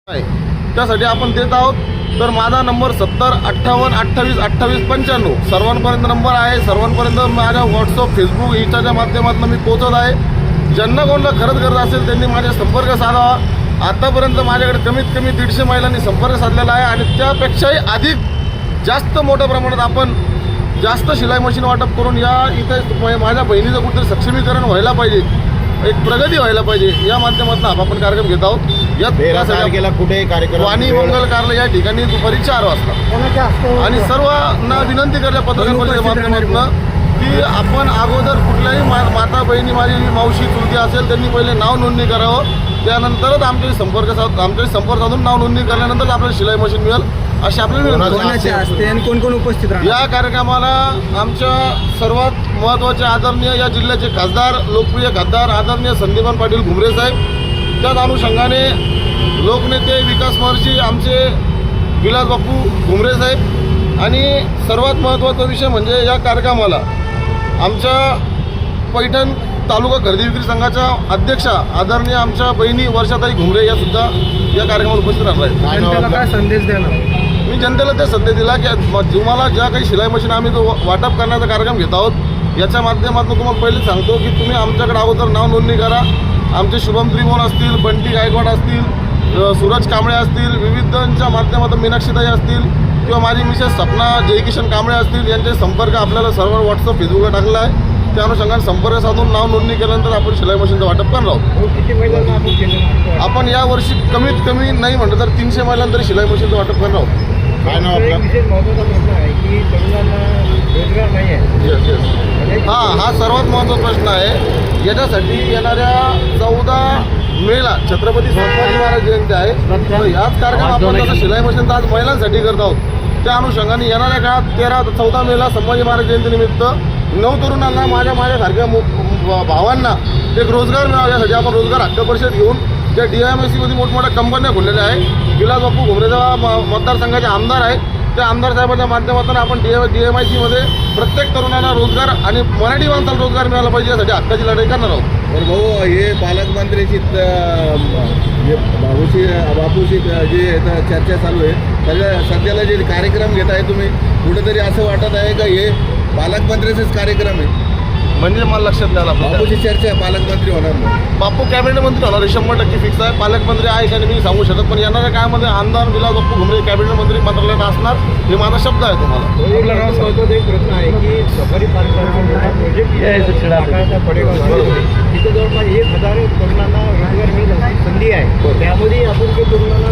आहे त्यासाठी आपण देत आहोत। तर माझा नंबर 7058282895 सर्वांपर्यंत नंबर आहे। सर्वांपर्यंत माझ्या व्हॉट्सअप फेसबुक इंस्टाच्या माध्यमातून मी पोहोचत आहे। ज्यांना कोणाला खरंच गरज असेल त्यांनी माझे संपर्क साधावा। आतापर्यंत माझ्याकडे कमीत कमी 150 महिलांनी संपर्क साधलेला आहे आणि त्यापेक्षाही अधिक जास्त मोठ्या प्रमाणात आपण जास्त शिलाई मशीन वाटप करून या इथे माझ्या बहिणीचं कुठेतरी सक्षमीकरण व्हायला पाहिजे, एक प्रगती व्हायला पाहिजे या माध्यमातून आपण कार्यक्रम घेत आहोत। या तारखेला कुठे कार्यक्रम वाणी मंगल कार्यालय या ठिकाणी दुपारी 4 वाजता आणि सर्वांना विनंती करल्या पत्रकार परिषदेच्या माध्यमातून की आपण अगोदर कुठल्याही माता बहिणी माझी मावशी चुलती असेल त्यांनी पहिले नाव नोंदणी करावं, त्यानंतरच आमच्याशी संपर्क साधून नाव नोंदणी केल्यानंतर आपल्याला शिलाई मशीन मिळेल अशी आपल्याला विनंती असते। आणि कोण कोण उपस्थित राहणार या कार्यक्रमाला? आमच्या सर्वात महत्त्वाचे आदरणीय या जिल्ह्याचे खासदार, लोकप्रिय खासदार आदरणीय संदीपान पाटील घुमरे साहेब, त्याच अनुषंगाने लोकनेते विकास महर्षी आमचे विलास बापू घुमरे साहेब आणि सर्वात महत्त्वाचा विषय म्हणजे या कार्यक्रमाला आमच्या पैठण तालुका खरेदी विक्री संघाच्या अध्यक्षा आदरणीय आमच्या बहिणी वर्षाताई घुमरे या सुद्धा या कार्यक्रमात उपस्थित राहणार आहेत। जनतेला काय संदेश देणार? मी जनतेला ते संदेश दिला की तुम्हाला ज्या काही शिलाई मशीन आम्ही जो वाटप करण्याचा कार्यक्रम घेत आहोत याच्या माध्यमातून तुम्हाला पहिले सांगतो की तुम्ही आमच्याकडे अगोदर नाव नोंदणी करा। आमचे शुभम त्रिभुवन असतील, बंटी गायकवाड असतील, सूरज कांबळे असतील, विविधांच्या माध्यमातून मीनाक्षीताई असतील किंवा माझी मिसेस सपना जयकिशन कांबळे असतील, यांचे संपर्क आपल्याला सर्व व्हॉट्सअप फेसबुकला टाकला आहे। त्या अनुषंगाने संपर्क साधून नाव नोंदणी केल्यानंतर आपण शिलाई मशीनचं वाटप करणार आहोत। आपण यावर्षी कमीत कमी नाही म्हटलं तर 300 महिलांना तरी शिलाई मशीनचं वाटप करणार आहोत। काय नाव आपलं? हा सर्वात महत्त्वाचा प्रश्न आहे। याच्यासाठी येणाऱ्या 14 मेला छत्रपती संभाजी महाराज जयंती आहे। तर याच कार्यक्रम आपण जसं शिलाई मशीनचा आज महिलांसाठी करत आहोत त्या अनुषंगाने येणाऱ्या काळात 14 मेला संभाजी महाराज जयंतीनिमित्त 9 तरुणांना माझ्यासारख्या भावांना एक रोजगार मिळावा यासाठी आपण रोजगार हक्क परिषद घेऊन ज्या DIMIC मध्ये मोठमोठ्या कंपन्या खोललेल्या आहे। विलास बापू घुमरेचा मतदारसंघाचे आमदार आहे, त्या आमदार साहेबांच्या माध्यमातून आपण DIMIC मध्ये प्रत्येक तरुणांना रोजगार आणि मराठी माणसाला रोजगार मिळाला पाहिजे यासाठी हक्काची लढाई करणार आहोत। तर भाऊ हे पालकमंत्र्याची बापूशी जी चर्चा चालू आहे सध्याला जे कार्यक्रम घेत आहे तुम्ही कुठेतरी असं वाटत आहे का हे पालकमंत्र्याचेच कार्यक्रम आहे? म्हणजे मला लक्षात द्यायला बापूची चर्चा आहे, पालकमंत्री होणार नाही? बापू कॅबिनेट मंत्री होणार 100% फिक्स आहे। पालकमंत्री आहे का मी सांगू शकत, पण येणाऱ्या काळामध्ये आमदार विलास बापू घुमरे कॅबिनेट मंत्री मंत्रालयात असणार हे माझा शब्द आहे तुम्हाला। एक प्रश्न आहे की सफारी पार्कसारखा प्रोजेक्ट तिथे जवळपास 1000 तरुणांना रोजगार मिळण्याची संधी आहे, त्यामध्ये आपण ते तरुणांना